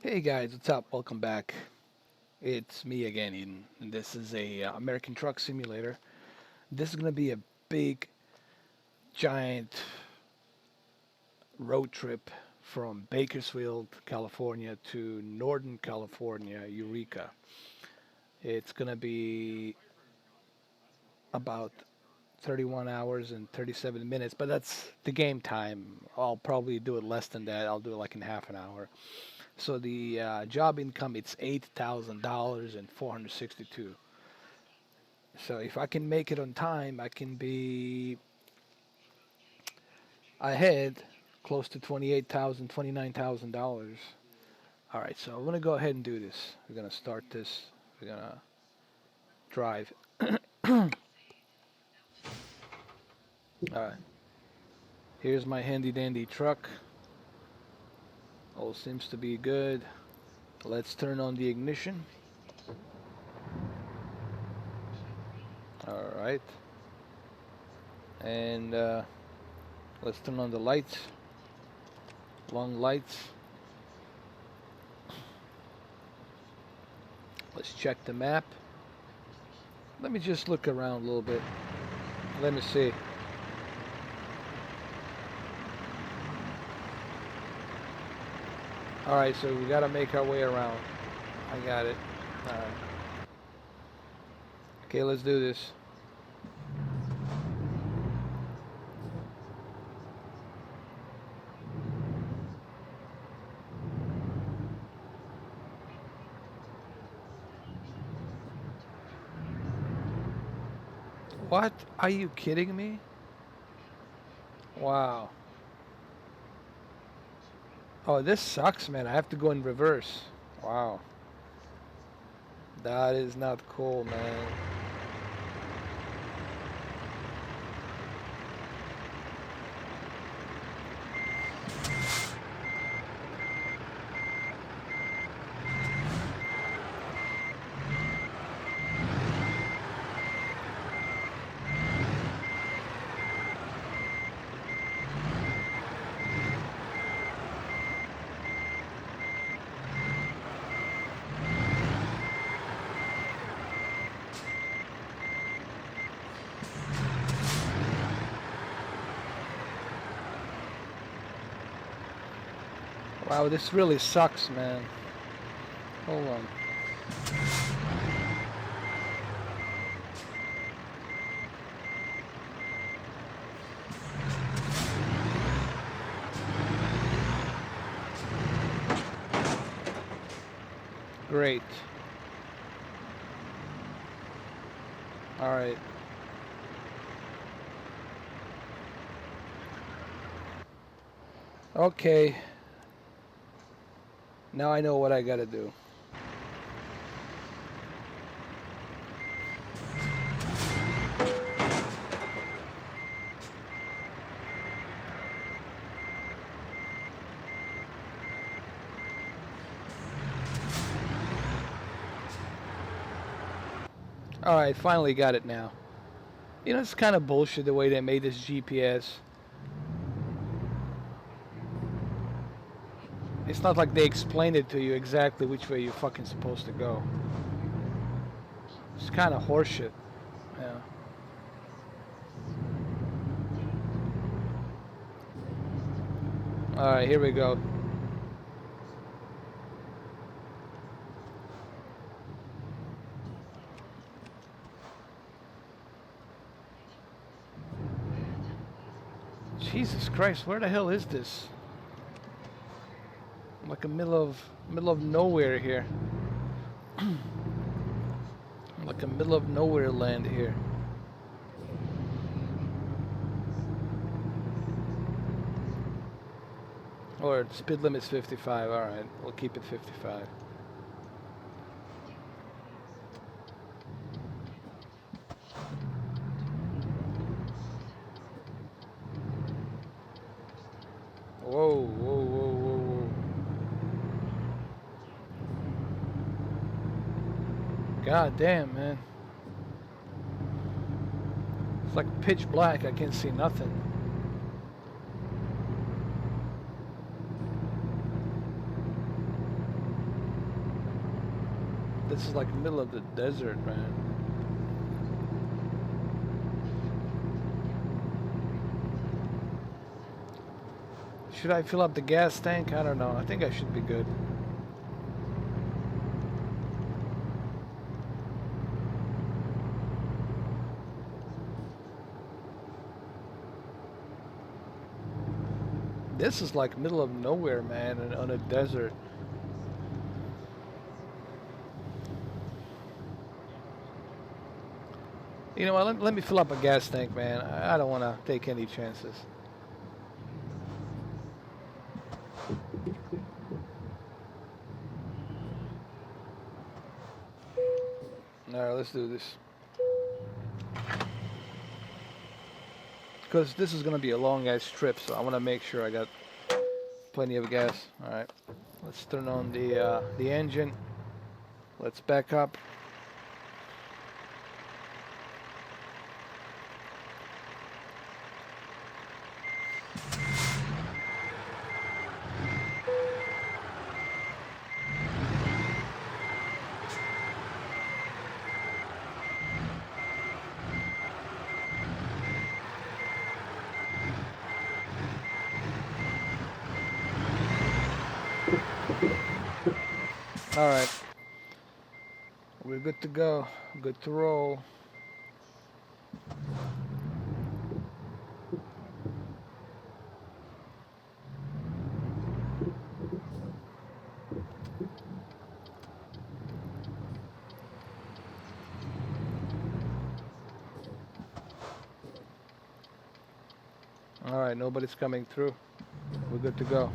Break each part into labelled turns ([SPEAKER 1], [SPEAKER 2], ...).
[SPEAKER 1] Hey guys, what's up? Welcome back. It's me again, Eden. And this is a American Truck Simulator. This is gonna be a big, giant road trip from Bakersfield, California to Northern California, Eureka. It's gonna be about 31 hours and 37 minutes, but that's the game time. I'll probably do it less than that. I'll do it like in half an hour. So the job income it's $8,000 and 462. So if I can make it on time, I can be ahead close to 28,000, $29,000. All right, so I'm gonna go ahead and do this. We're gonna start this. We're gonna drive. All right, here's my handy dandy truck. All seems to be good. Let's turn on the ignition. All right, and let's turn on the lights. Long lights. Let's check the map. Let me just look around a little bit. Let me see. All right, so we got to make our way around. I got it. All right. Okay, let's do this. What? Are you kidding me? Wow. Oh, this sucks, man. I have to go in reverse. Wow. That is not cool, man. Wow, this really sucks, man. Hold on. Great. All right. Okay. Now I know what I gotta do. All right, finally got it now. You know, it's kind of bullshit the way they made this GPS. It's not like they explained it to you exactly which way you're fucking supposed to go. It's kind of horseshit. Yeah. All right, here we go. Jesus Christ, where the hell is this? I'm like a middle of nowhere here. I'm like a middle of nowhere land here. Or speed limit's 55. All right, we'll keep it 55. Whoa, whoa, whoa, whoa, whoa. God damn, man. It's like pitch black. I can't see nothing. This is like the middle of the desert, man. Should I fill up the gas tank? I don't know. I think I should be good. This is like middle of nowhere, man, and on a desert. You know what? Let me fill up a gas tank, man. I don't want to take any chances. All right, let's do this. Because this is going to be a long ass trip, so I want to make sure I got plenty of gas. All right, let's turn on the engine. Let's back up. All right, we're good to go. Good to roll. All right, nobody's coming through. We're good to go.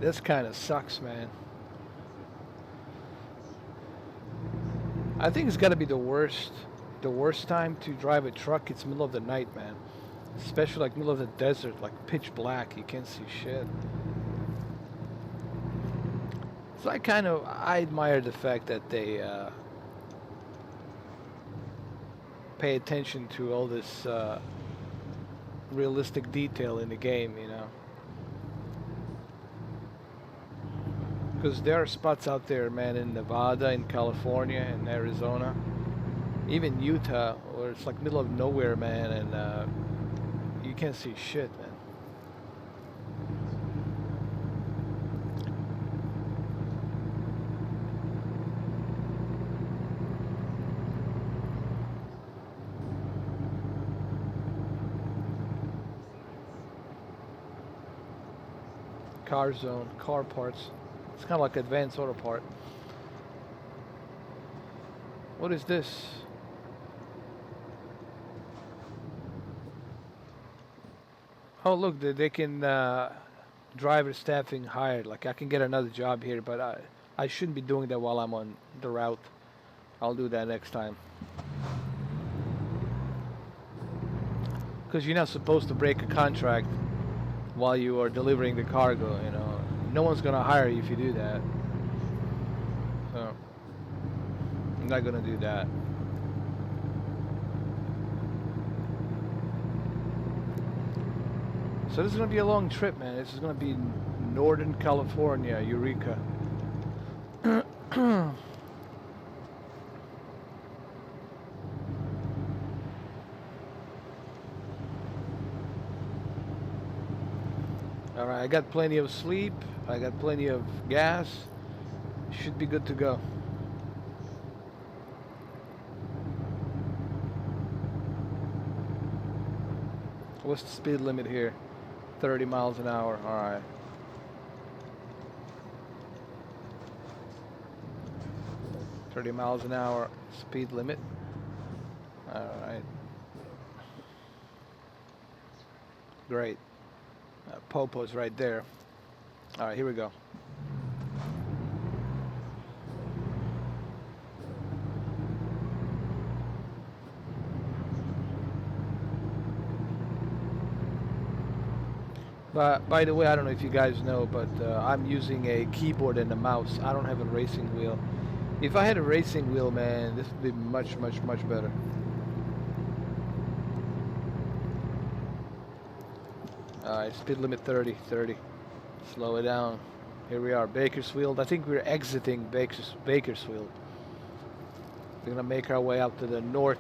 [SPEAKER 1] This kind of sucks, man. I think it's got to be the worst. The worst time to drive a truck. It's middle of the night, man. Especially like middle of the desert, like pitch black. You can't see shit. So I admire the fact that they pay attention to all this realistic detail in the game, you know. Because there are spots out there, man, in Nevada, in California, in Arizona, even Utah, where it's like middle of nowhere, man, and you can't see shit, man. Car zone, car parts. It's kind of like advanced auto part. What is this? Oh, look, they can driver staffing hired. Like I can get another job here, but I shouldn't be doing that while I'm on the route. I'll do that next time. Because you're not supposed to break a contract while you are delivering the cargo, you know. No one's gonna hire you if you do that. So I'm not gonna do that. So this is gonna be a long trip, man. This is gonna be Northern California, Eureka. All right, I got plenty of sleep. I got plenty of gas. Should be good to go. What's the speed limit here? 30 miles an hour. All right. "30 miles an hour speed limit." All right. Great. Popo's right there. All right, here we go. But by the way, I don't know if you guys know, but I'm using a keyboard and a mouse. I don't have a racing wheel. If I had a racing wheel, man, this would be much, much, much better. Alright, speed limit 30, 30. Slow it down. Here we are, Bakersfield. I think we're exiting Bakersfield. We're gonna make our way up to the north.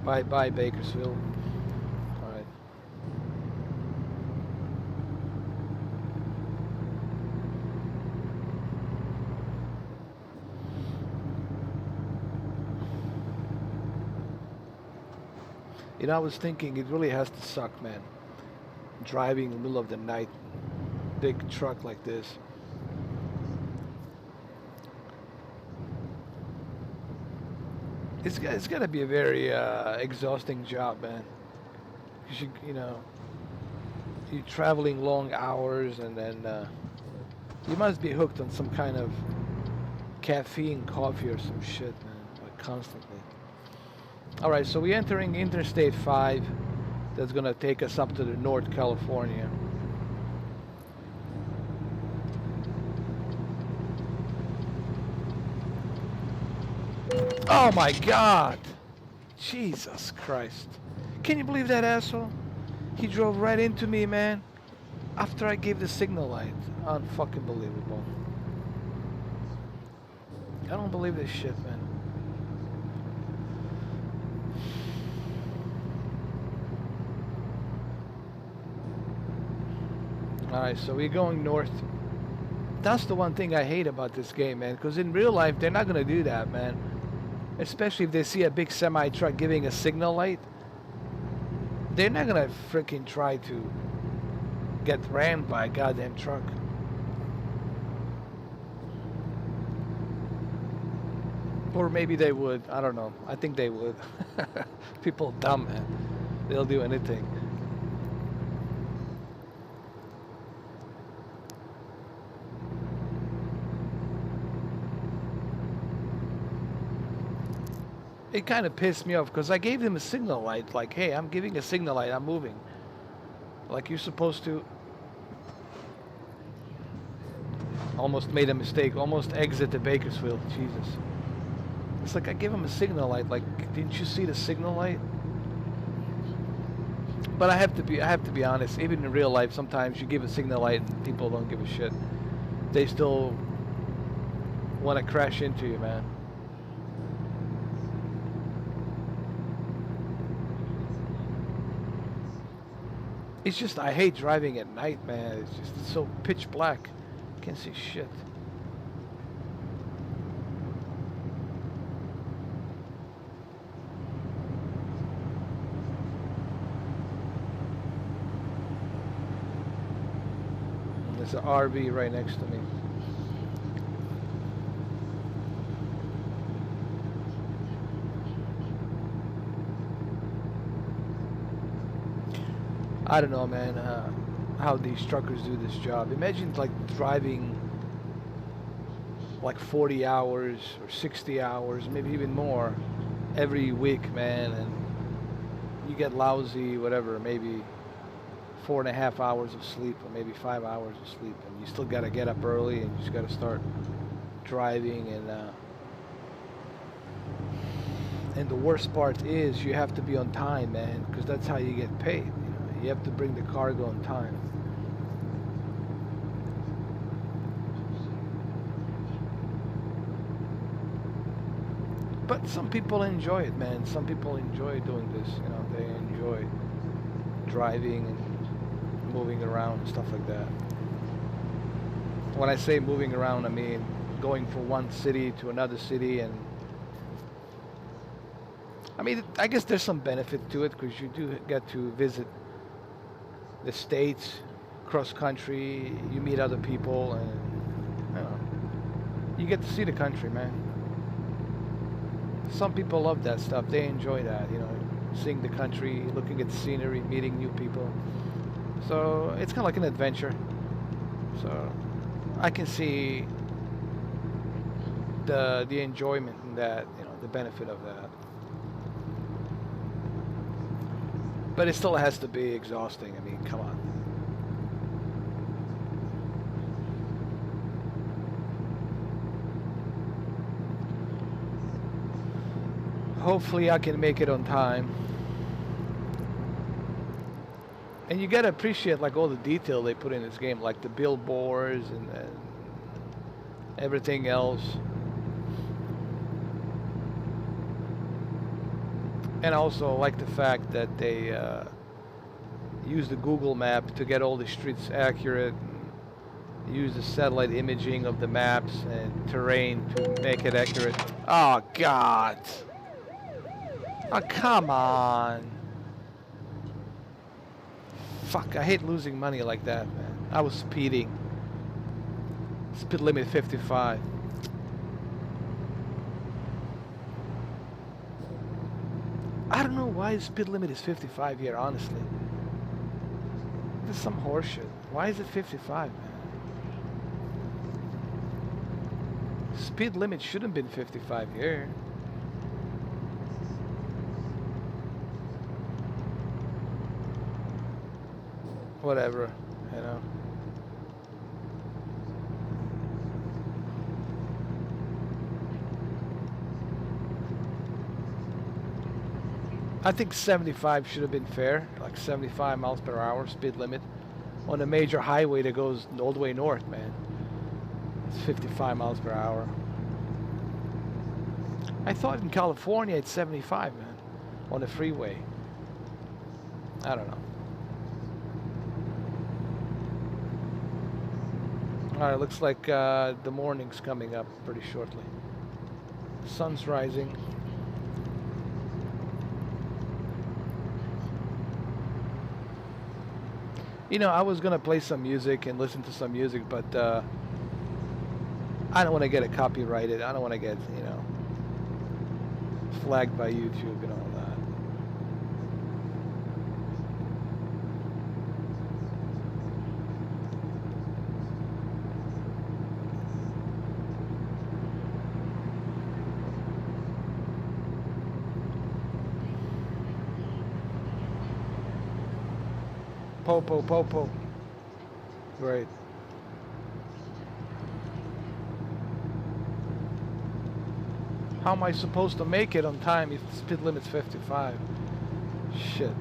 [SPEAKER 1] Bye bye, Bakersfield. Alright. You know, I was thinking it really has to suck, man. Driving in the middle of the night, big truck like this. It's got to be a very exhausting job, man. 'Cause you know, you're traveling long hours, and then you must be hooked on some kind of caffeine, coffee, or some shit, man, like constantly. All right, so we're entering Interstate 5. That's gonna take us up to the North California. Oh my God! Jesus Christ! Can you believe that asshole? He drove right into me, man. After I gave the signal light. Unfucking believable. I don't believe this shit, man. Alright, so we're going north. That's the one thing I hate about this game, man. Because in real life, they're not going to do that, man. Especially if they see a big semi-truck giving a signal light. They're not going to freaking try to get rammed by a goddamn truck. Or maybe they would. I don't know. I think they would. People dumb, man. They'll do anything. It kind of pissed me off because I gave him a signal light, like, hey, I'm giving a signal light, I'm moving. Like you're supposed to. Almost made a mistake, almost exited Bakersfield, Jesus. It's like I gave him a signal light, like, didn't you see the signal light? But I have to be honest, even in real life, sometimes you give a signal light and people don't give a shit. They still want to crash into you, man. It's just, I hate driving at night, man. It's just so pitch black. Can't see shit. There's an RV right next to me. I don't know, man, how these truckers do this job. Imagine like driving like 40 hours or 60 hours, maybe even more, every week, man, and you get lousy, whatever, maybe 4.5 hours of sleep or maybe 5 hours of sleep, and you still got to get up early and you just got to start driving, and the worst part is you have to be on time, man, because that's how you get paid. You have to bring the cargo on time. But some people enjoy it, man. Some people enjoy doing this. You know, they enjoy driving and moving around and stuff like that. When I say moving around, I mean going from one city to another city, and I mean, I guess there's some benefit to it because you do get to visit the states, cross country, you meet other people, and you know, you get to see the country, man. Some people love that stuff. They enjoy that, you know, seeing the country, looking at the scenery, meeting new people. So it's kind of like an adventure. So I can see the enjoyment in that, the benefit of that. But it still has to be exhausting. I mean, come on. Hopefully I can make it on time. And you gotta appreciate like all the detail they put in this game, like the billboards and everything else. And also like the fact that they use the Google map to get all the streets accurate, and use the satellite imaging of the maps and terrain to make it accurate. Oh God! Oh come on! Fuck! I hate losing money like that, man. I was speeding. Speed limit 55. I don't know why the speed limit is 55 here, honestly. This is some horseshit. Why is it 55, man? Speed limit shouldn't have been 55 here. Whatever, you know. I think 75 should have been fair, like 75 miles per hour speed limit on a major highway that goes all the way north, man. It's 55 miles per hour. I thought in California it's 75, man, on the freeway. I don't know. Alright, looks like the morning's coming up pretty shortly. Sun's rising. You know, I was gonna play some music and listen to some music, but I don't want to get it copyrighted. I don't want to get, flagged by YouTube and all that. Popo. Right. How am I supposed to make it on time if the speed limit's 55? Shit.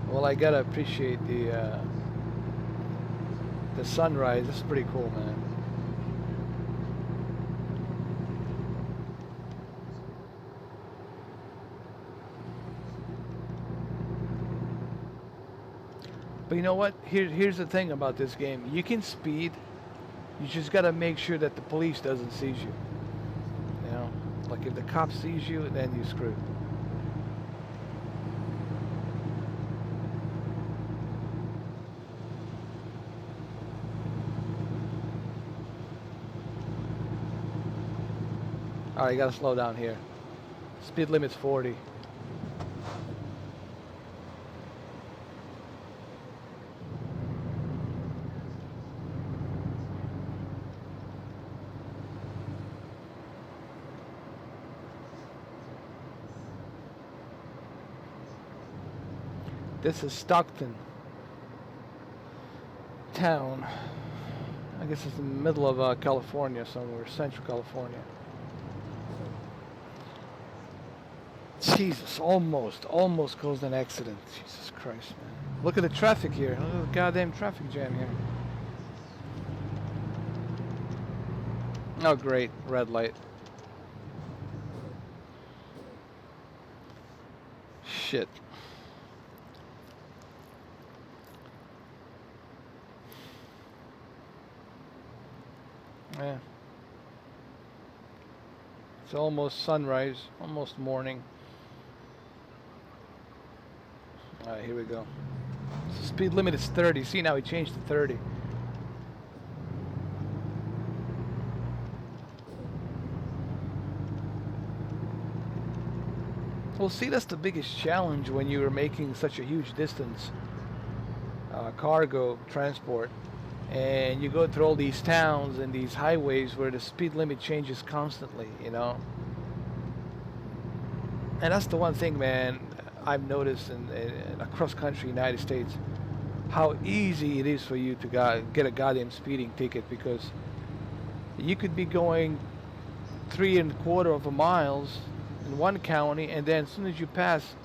[SPEAKER 1] Well, I gotta appreciate the sunrise. This is pretty cool, man. But you know what? Here's the thing about this game. You can speed. You just gotta make sure that the police doesn't seize you. You know, like if the cop sees you, then you're screwed. Alright, you gotta slow down here. Speed limit's 40. This is Stockton town. I guess it's in the middle of California somewhere, Central California. Jesus, almost caused an accident. Jesus Christ, man. Look at the traffic here. Look at the goddamn traffic jam here. Oh, great. Red light. Shit. Yeah. It's almost sunrise, almost morning. Alright, here we go. So speed limit is 30. See, now he changed to 30. Well, see, that's the biggest challenge when you're making such a huge distance cargo transport, and you go through all these towns and these highways where the speed limit changes constantly, you know. And that's the one thing, man, I've noticed in across country United States, how easy it is for you to get a goddamn speeding ticket, because you could be going 3.25 of a miles in one county, and then as soon as you pass,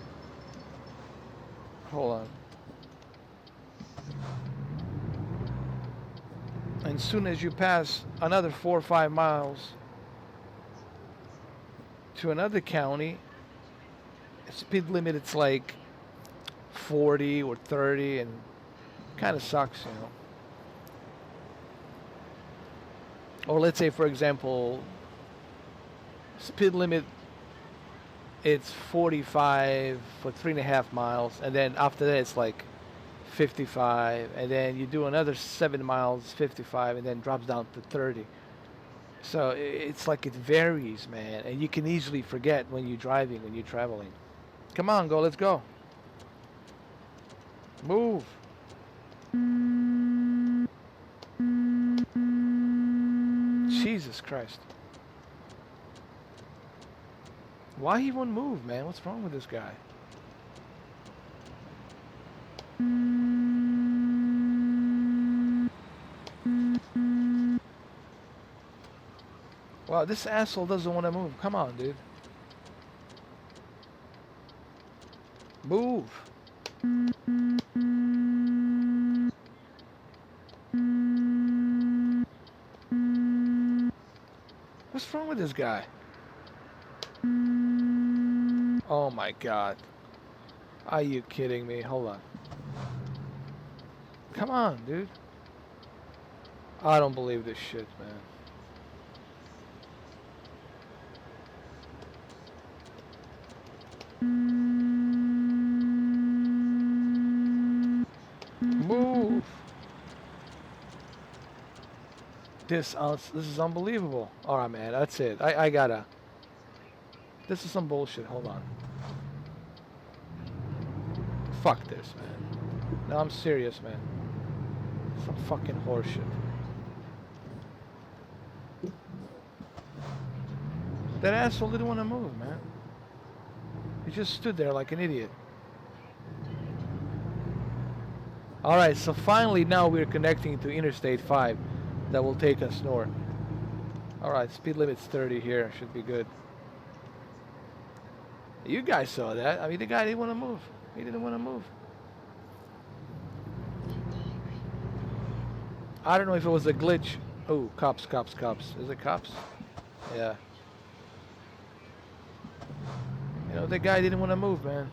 [SPEAKER 1] hold on, and as soon as you pass another 4 or 5 miles to another county, speed limit it's like 40 or 30, and kind of sucks, you know. Or let's say, for example, speed limit it's 45 for 3.5 miles, and then after that it's like 55, and then you do another 7 miles, 55, and then drops down to 30. So it's like it varies, man, and you can easily forget when you're driving, when you're traveling. Come on, go, let's go. Move. Jesus Christ. Why he won't move, man? What's wrong with this guy? Wow, this asshole doesn't want to move. Come on, dude. Move. What's wrong with this guy? Oh my God. Are you kidding me? Hold on. Come on, dude. I don't believe this shit, man. Move. This is unbelievable. All right, man. That's it. I gotta. This is some bullshit. Hold on. Fuck this, man. No, I'm serious, man. Some fucking horseshit. That asshole didn't want to move, man. He just stood there like an idiot. Alright, so finally now we're connecting to Interstate 5 that will take us north. Alright, speed limit's 30 here. Should be good. You guys saw that. I mean, the guy didn't want to move. He didn't want to move. I don't know if it was a glitch. Oh, cops, cops, cops. Is it cops? Yeah. You know, the guy didn't want to move, man.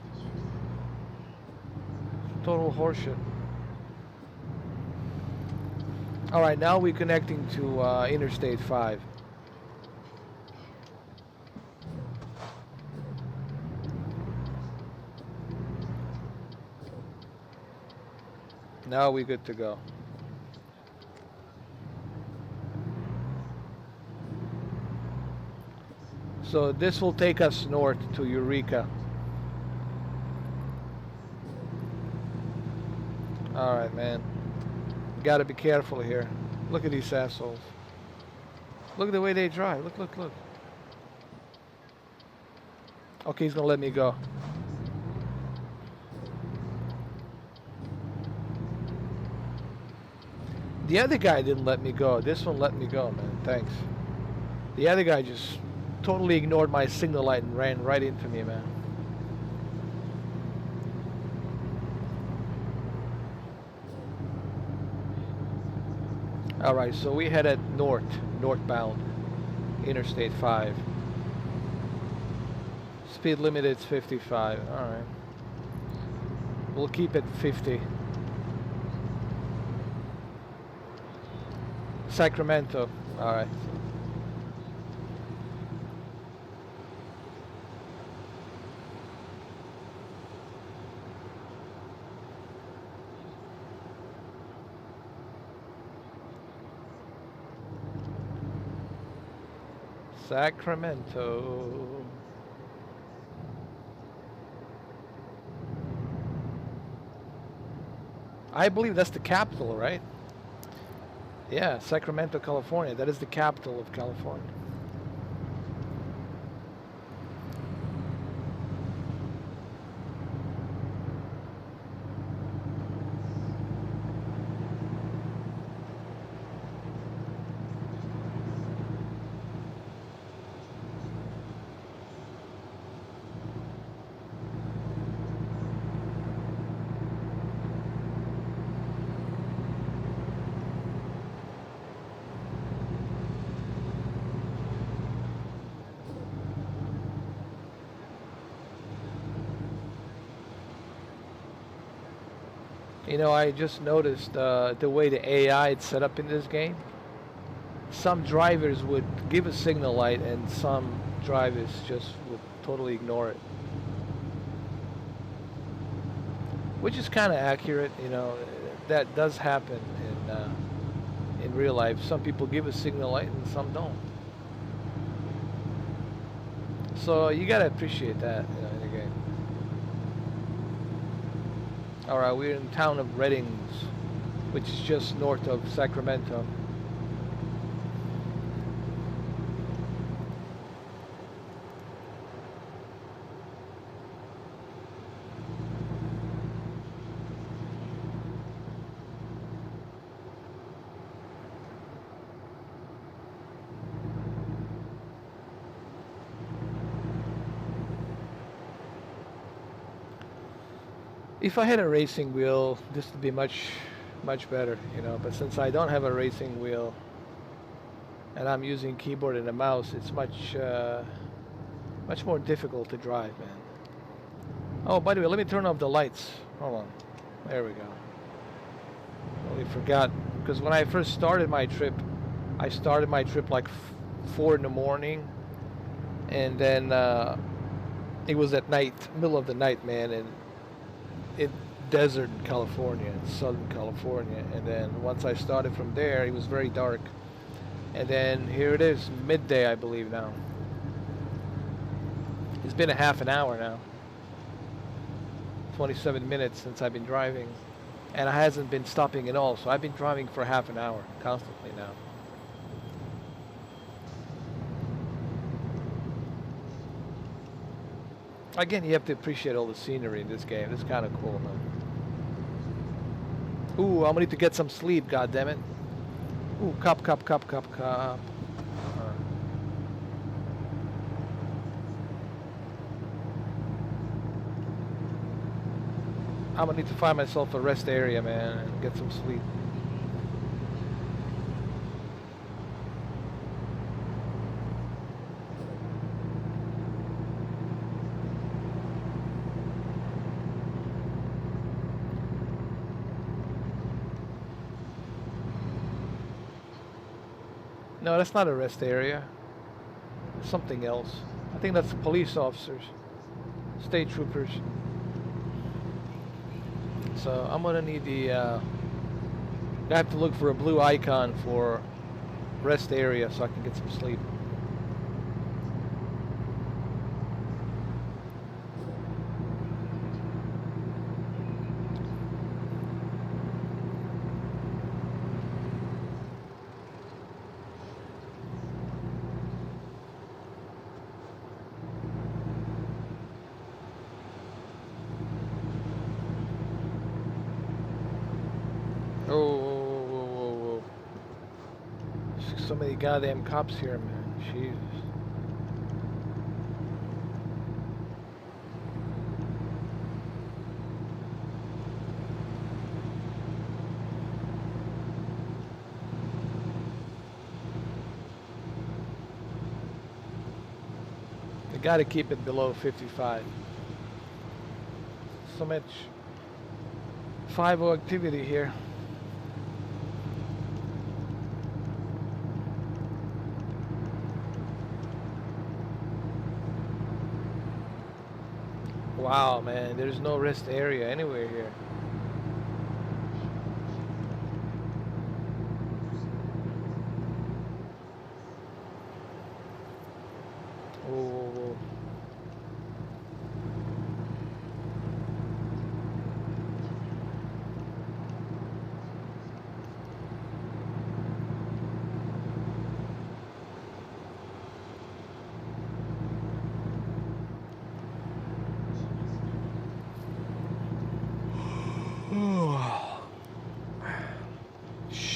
[SPEAKER 1] Total horseshit. Alright, now we're connecting to Interstate 5. Now we're good to go. So this will take us north to Eureka. Alright, man. Gotta be careful here. Look at these assholes. Look at the way they drive. Look, look, look. Okay, he's gonna let me go. The other guy didn't let me go. This one let me go, man. Thanks. The other guy just totally ignored my signal light and ran right into me, man. Alright, so we headed northbound, Interstate 5. Speed limit is 55. Alright. We'll keep it 50. Sacramento. Alright. Sacramento. I believe that's the capital, right? Yeah, Sacramento, California. That is the capital of California. You know, I just noticed the way the AI is set up in this game. Some drivers would give a signal light, and some drivers just would totally ignore it, which is kind of accurate. You know, that does happen in real life. Some people give a signal light, and some don't. So you gotta appreciate that, you know, in the game. All right, we're in the town of Reddings, which is just north of Sacramento. If I had a racing wheel, this would be much better, you know. But since I don't have a racing wheel and I'm using keyboard and a mouse, it's much more difficult to drive, man. Oh, by the way, let me turn off the lights. Hold on. There we go. Totally forgot, because when I first started my trip, I started my trip like 4 in the morning, and then it was at night, middle of the night, man, and it desert in California, in Southern California. And then once I started from there, it was very dark. And then here it is, midday, I believe now. It's been a half an hour now. 27 minutes since I've been driving. And I hasn't been stopping at all, so I've been driving for half an hour, constantly now. Again, you have to appreciate all the scenery in this game. It's kind of cool, man. Ooh, I'm gonna need to get some sleep, goddammit. Ooh, cop. I'm gonna need to find myself a rest area, man, and get some sleep. No, that's not a rest area. Something else. I think that's police officers, state troopers. So I'm gonna need the. I have to look for a blue icon for rest area so I can get some sleep. Whoa. So many goddamn cops here, man. Jesus. You gotta keep it below 55. So much 5-0 activity here. Wow, man, there's no rest area anywhere here. Whoa.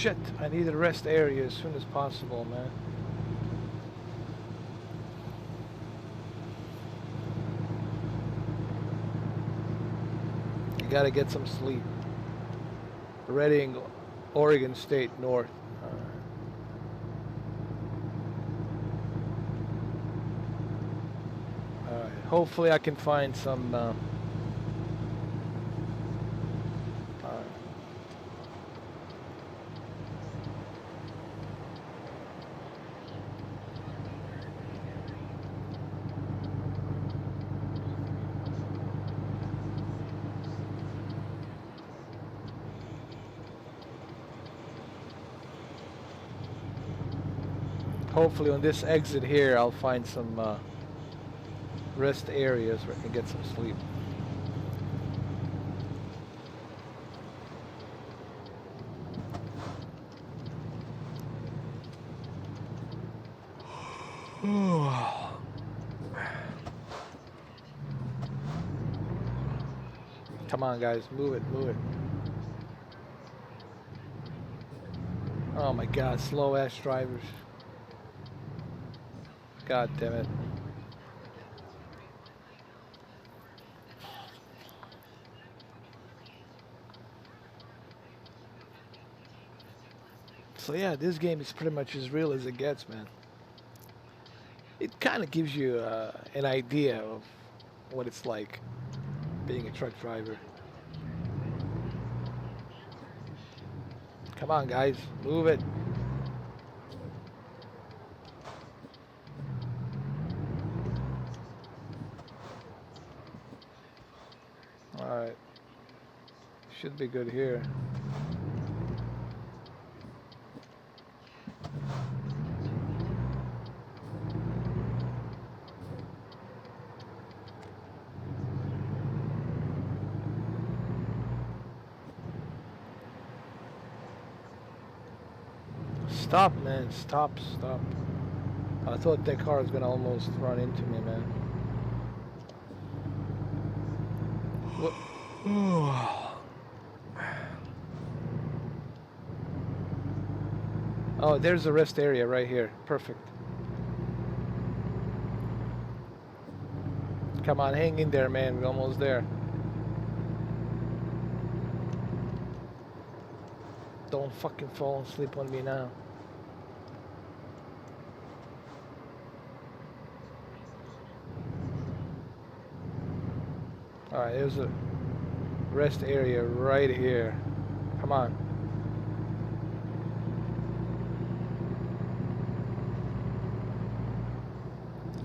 [SPEAKER 1] shit. I need a rest area as soon as possible, man. You gotta get some sleep. Reading, Oregon State North. Alright, hopefully I can find some hopefully on this exit here I'll find some rest areas where I can get some sleep. Come on guys, move it, move it. Oh my god, slow ass drivers. God damn it. So yeah, this game is pretty much as real as it gets, man. It kind of gives you an idea of what it's like being a truck driver. Come on, guys, move it. Alright. Should be good here. Stop, man. Stop, stop. I thought that car was gonna almost run into me, man. What? Oh, there's a rest area right here. Perfect. Come on, hang in there, man. We're almost there. Don't fucking fall asleep on me now. Alright, there's a rest area right here. Come on.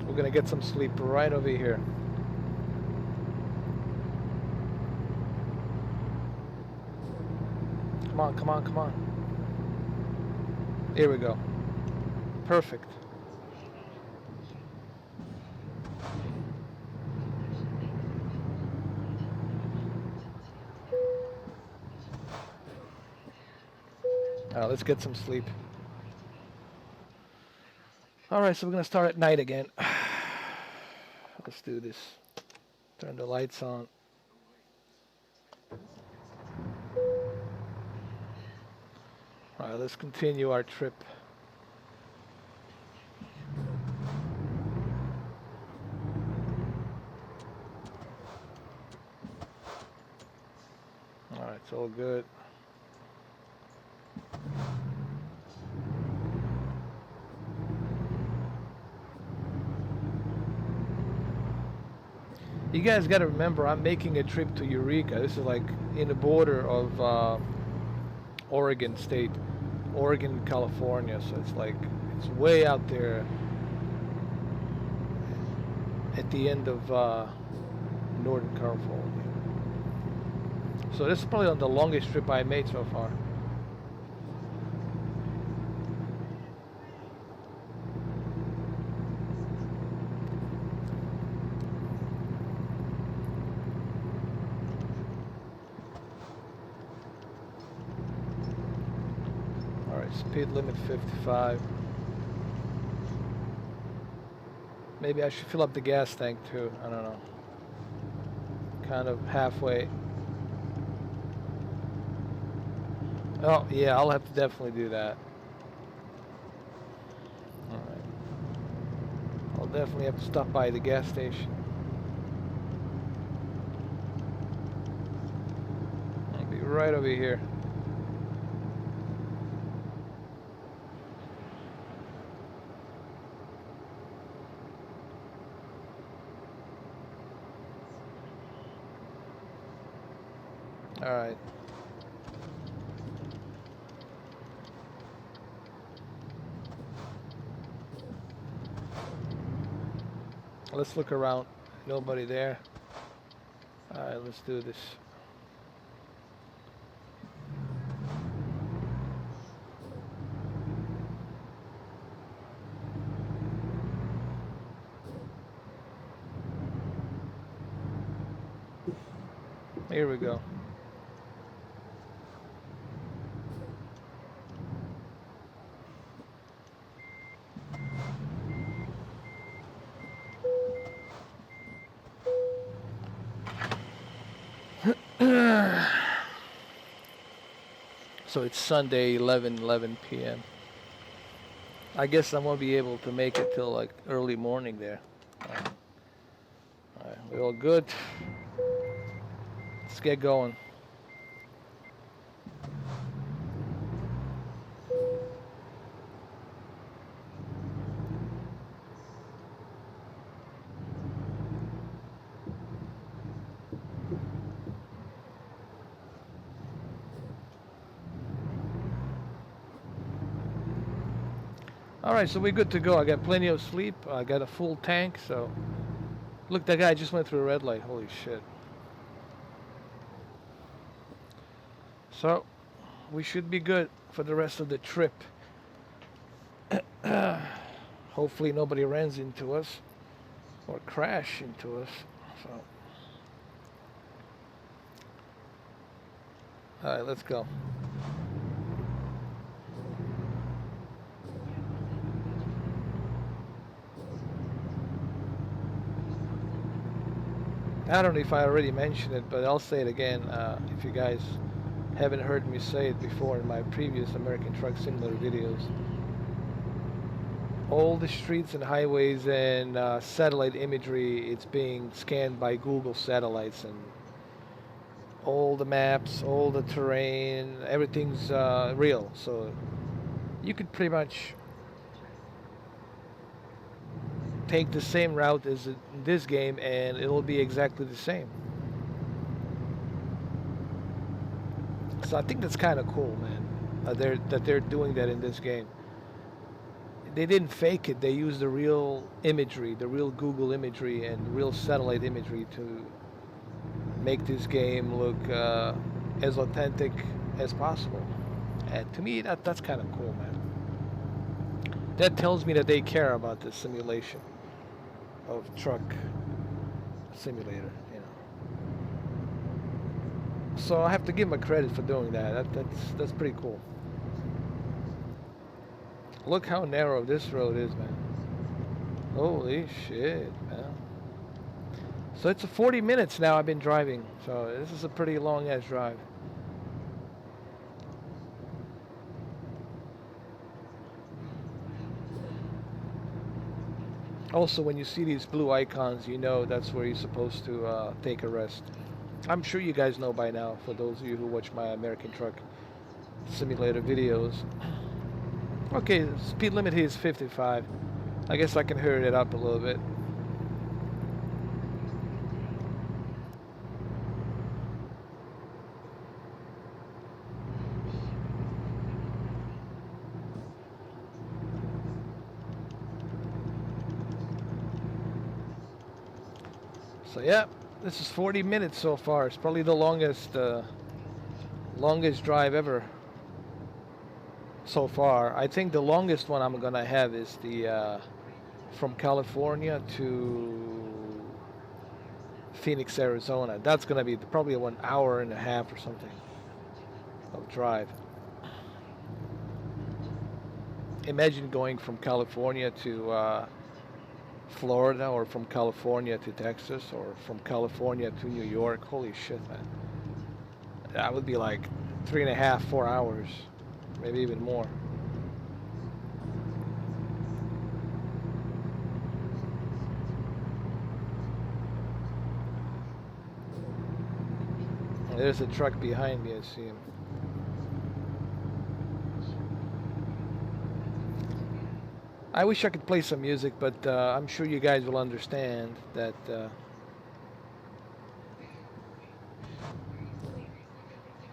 [SPEAKER 1] We're gonna get some sleep right over here. Come on, come on, come on. Here we go. Perfect. Let's get some sleep. Alright, so we're gonna start at night again. Let's do this. Turn the lights on. Alright, let's continue our trip. Alright, it's all good. You guys got to remember, I'm making a trip to Eureka. This is like in the border of Oregon State, Oregon, California. So it's like, it's way out there at the end of Northern California. So this is probably on the longest trip I made so far. Speed limit 55. Maybe I should fill up the gas tank too. I don't know. Kind of halfway. Oh, yeah, I'll have to definitely do that. All right. I'll definitely have to stop by the gas station. I'll be right over here. All right. Let's look around. Nobody there. All right, let's do this. Here we go. So it's Sunday, 11 p.m. I guess I won't be able to make it till like early morning there. All right, we're all good. Let's get going. All right, so we're good to go. I got plenty of sleep. I got a full tank, so look, that guy just went through a red light. Holy shit. So we should be good for the rest of the trip. Hopefully nobody runs into us or crash into us. So, all right, let's go. I don't know if I already mentioned it, but I'll say it again. If you guys haven't heard me say it before in my previous American Truck Simulator videos, all the streets and highways and satellite imagery, it's being scanned by Google satellites, and all the maps, all the terrain, everything's real. So you could pretty much take the same route as in this game and it'll be exactly the same. So I think that's kind of cool, man. They're doing that in this game. They didn't fake it. They used the real imagery, the real Google imagery, and real satellite imagery to make this game look as authentic as possible. And to me, that's kind of cool, man. That tells me that they care about the simulation of truck simulator, you know. So I have to give them a credit for doing that. That's pretty cool. Look how narrow this road is, man. Holy shit, man. So it's 40 minutes now I've been driving. So this is a pretty long ass drive. Also, when you see these blue icons, you know that's where you're supposed to take a rest. I'm sure you guys know by now, for those of you who watch my American Truck Simulator videos. Okay, speed limit here is 55. I guess I can hurry it up a little bit. So yeah, this is 40 minutes so far. It's probably the longest drive ever so far. I think the longest one I'm gonna have is the from California to Phoenix, Arizona. That's gonna be probably 1 hour and a half or something of drive. Imagine going from California to Florida, or from California to Texas, or from California to New York. Holy shit, man. That would be like 3.5, 4 hours, maybe even more. There's a truck behind me, I see him. I wish I could play some music, but I'm sure you guys will understand that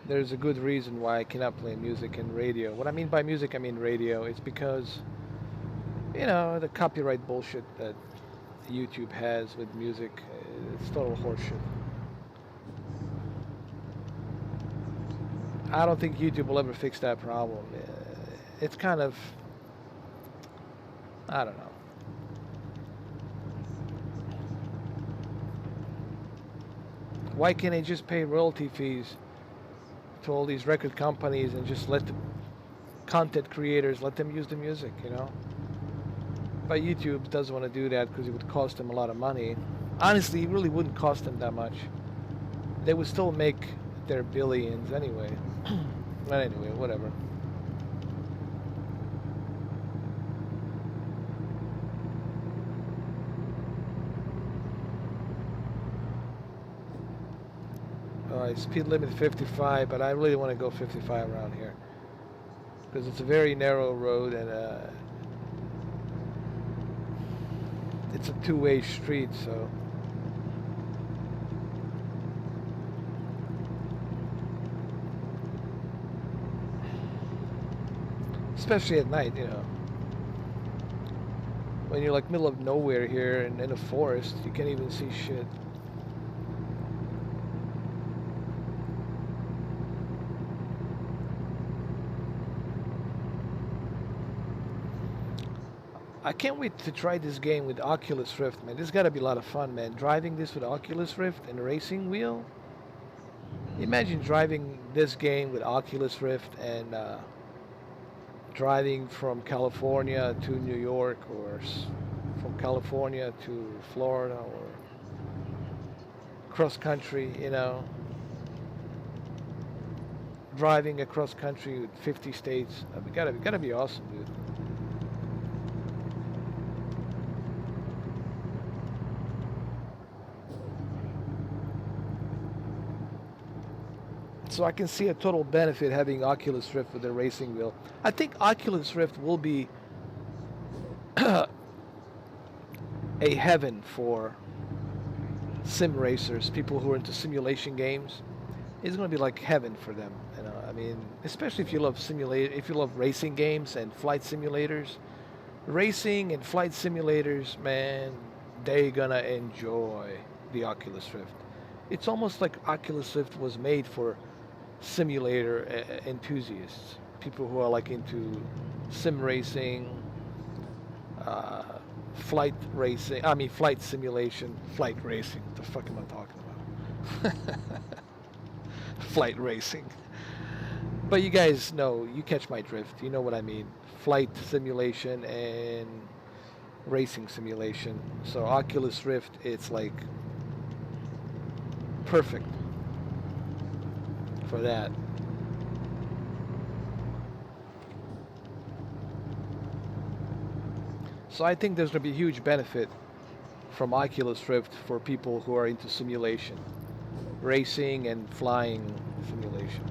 [SPEAKER 1] there's a good reason why I cannot play music in radio. What I mean by music, I mean radio. It's because, the copyright bullshit that YouTube has with music, it's total horseshit. I don't think YouTube will ever fix that problem. It's kind of, I don't know. Why can't they just pay royalty fees to all these record companies and just let the content creators let them use the music? But YouTube doesn't want to do that because it would cost them a lot of money. Honestly, it really wouldn't cost them that much. They would still make their billions anyway. But anyway, whatever. Alright, speed limit 55, but I really want to go 55 around here. Because it's a very narrow road and it's a two-way street, so... Especially at night. When you're like middle of nowhere here and in a forest, you can't even see shit. I can't wait to try this game with Oculus Rift, man. This has got to be a lot of fun, man. Driving this with Oculus Rift and a racing wheel. Imagine driving this game with Oculus Rift and driving from California to New York, or from California to Florida, or cross country. Driving across country with 50 states. Gotta be awesome, dude. So I can see a total benefit having Oculus Rift with a racing wheel. I think Oculus Rift will be a heaven for sim racers, people who are into simulation games. It's going to be like heaven for them. I mean, especially if you love racing games and flight simulators. Racing and flight simulators, man, they're gonna enjoy the Oculus Rift. It's almost like Oculus Rift was made for simulator enthusiasts, people who are like into sim racing, uh, flight simulation, flight racing. What the fuck am I talking about? Flight racing. But you guys know, you catch my drift. You know what I mean. Flight simulation and racing simulation. So Oculus Rift, it's like perfect for that. So I think there's going to be a huge benefit from Oculus Rift for people who are into simulation, racing and flying simulation.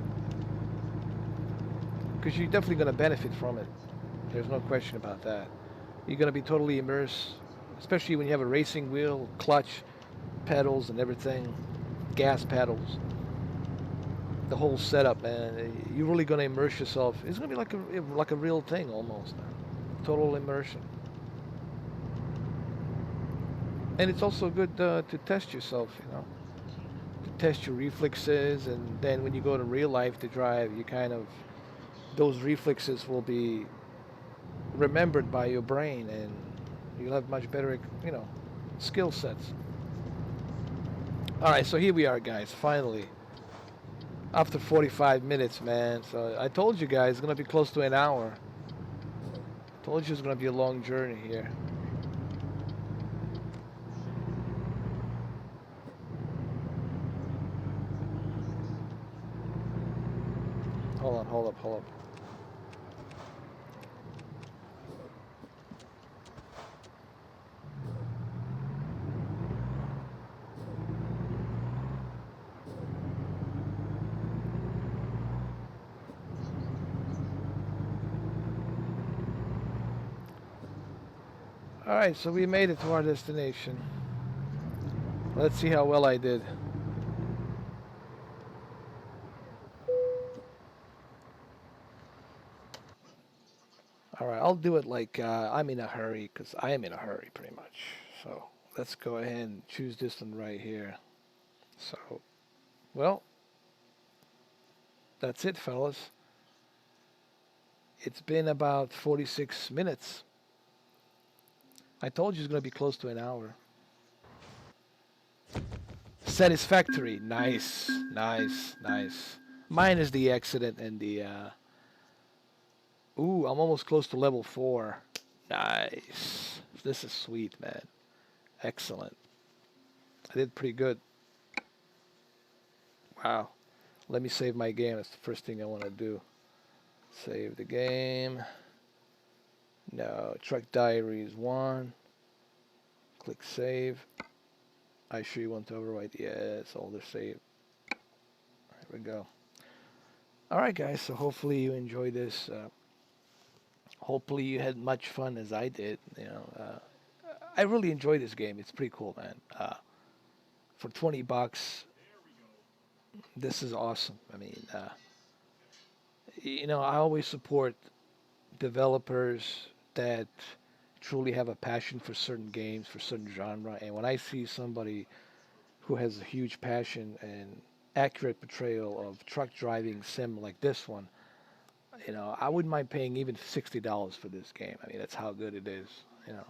[SPEAKER 1] Because you're definitely going to benefit from it. There's no question about that. You're going to be totally immersed, especially when you have a racing wheel, clutch, pedals and everything, gas pedals. The whole setup, man. You're really going to immerse yourself. It's going to be like a real thing almost. Total immersion. And it's also good to test yourself, to test your reflexes, and then when you go to real life to drive, those reflexes will be remembered by your brain, and you'll have much better, skill sets. All right, so here we are, guys, finally. After 45 minutes, man. So I told you guys it's going to be close to an hour. Told you it's going to be a long journey here. hold up, hold up. All right, so we made it to our destination. Let's see how well I did. All right, I'll do it like I'm in a hurry because I am in a hurry pretty much. So let's go ahead and choose this one right here. So, well, that's it, fellas. It's been about 46 minutes. I told you it's going to be close to an hour. Satisfactory. Nice, nice, nice. Mine is the accident and the. Ooh, I'm almost close to level 4. Nice. This is sweet, man. Excellent. I did pretty good. Wow. Let me save my game. That's the first thing I want to do. Save the game. No. Truck Diaries 1. Click save. I sure you want to overwrite. Yes, older save. There we go. All right, guys. So hopefully you enjoyed this. Hopefully you had much fun as I did. I really enjoy this game. It's pretty cool, man. For 20 bucks, this is awesome. I mean, I always support developers that truly have a passion for certain games, for certain genre. And when I see somebody who has a huge passion and accurate portrayal of truck driving sim like this one, I wouldn't mind paying even $60 for this game. I mean, that's how good it is, you know.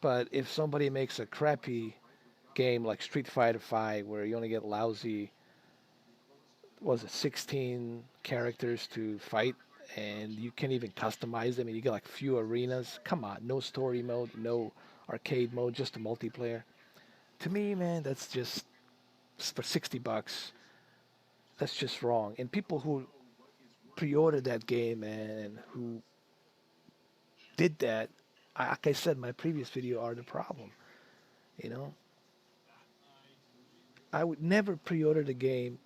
[SPEAKER 1] But if somebody makes a crappy game like Street Fighter V, where you only get lousy, was it 16 characters to fight, and you can't even customize them, and you get like few arenas. Come on, no story mode, no arcade mode, just a multiplayer. To me, man, that's just for 60 bucks. That's just wrong. And people who pre-ordered that game and who did that, like I said in my previous video, are the problem. You know, I would never pre-order the game.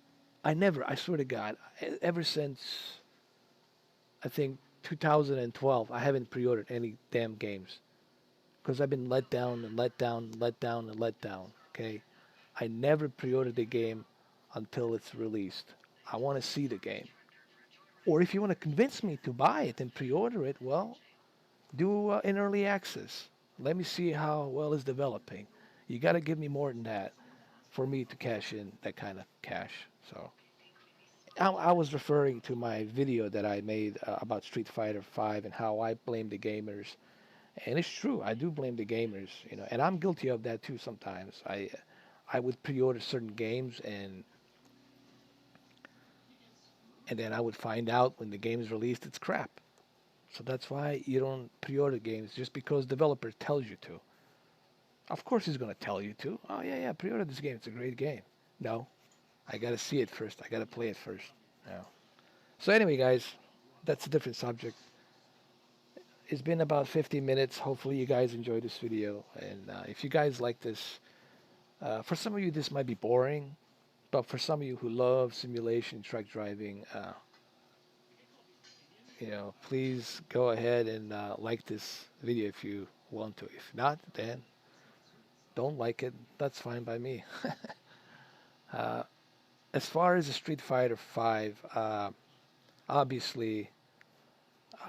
[SPEAKER 1] I never. I swear to God, ever since I think 2012, I haven't pre-ordered any damn games because I've been let down and let down and let down and let down. Okay, I never pre-ordered the game until it's released. I want to see the game. Or if you want to convince me to buy it and pre-order it, well, do in early access. Let me see how well it's developing. You got to give me more than that for me to cash in that kind of cash. So I was referring to my video that I made about Street Fighter V and how I blame the gamers. And it's true, I do blame the gamers, and I'm guilty of that too sometimes. I would pre-order certain games and then I would find out when the game is released it's crap. So that's why you don't pre-order games just because developer tells you to. Of course he's going to tell you to. Oh yeah, yeah, pre-order this game. It's a great game. No, I got to see it first. I got to play it first. No. So anyway, guys, that's a different subject. It's been about 50 minutes. Hopefully you guys enjoyed this video. And if you guys like this, for some of you this might be boring, but for some of you who love simulation truck driving, please go ahead and like this video if you want to. If not, then don't like it. That's fine by me. uh, as far as the Street Fighter 5, obviously,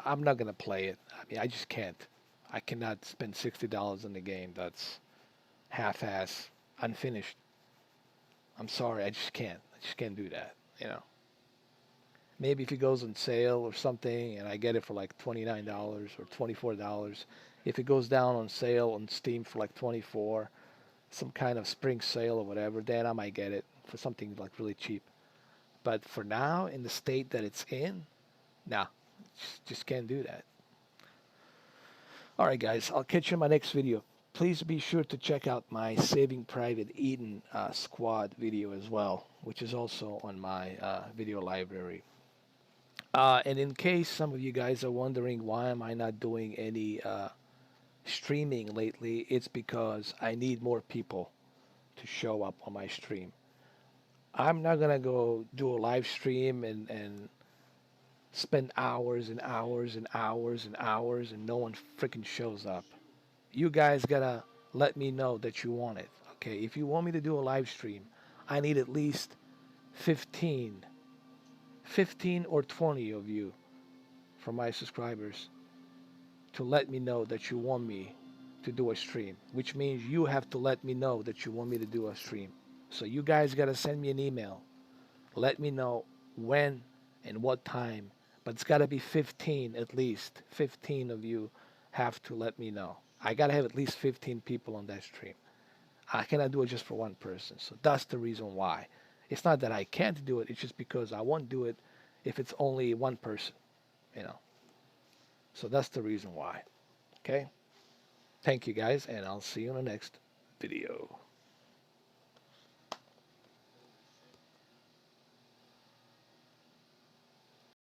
[SPEAKER 1] I'm not gonna play it. I mean, I just can't. I cannot spend $60 on the game that's half-ass, unfinished. I'm sorry, I just can't. I just can't do that. Maybe if it goes on sale or something, and I get it for like $29 or $24. If it goes down on sale on Steam for like 24, some kind of spring sale or whatever, then I might get it for something like really cheap. But for now, in the state that it's in, nah, just can't do that. All right, guys, I'll catch you in my next video. please be sure to check out my Saving Private Eden squad video as well, which is also on my video library. And in case some of you guys are wondering why am I not doing any streaming lately, it's because I need more people to show up on my stream. I'm not gonna go do a live stream and spend hours and hours and hours and hours and no one freaking shows up. You guys gotta let me know that you want it. Okay, if you want me to do a live stream, I need at least 15, 15 or 20 of you from my subscribers to let me know that you want me to do a stream, which means you have to let me know that you want me to do a stream. So you guys got to send me an email. Let me know when and what time, but it's got to be 15 at least. 15 of you have to let me know. I got to have at least 15 people on that stream. I cannot do it just for one person. So that's the reason why. It's not that I can't do it, it's just because I won't do it if it's only one person, you know. So that's the reason why. Okay? Thank you guys, and I'll see you in the next video.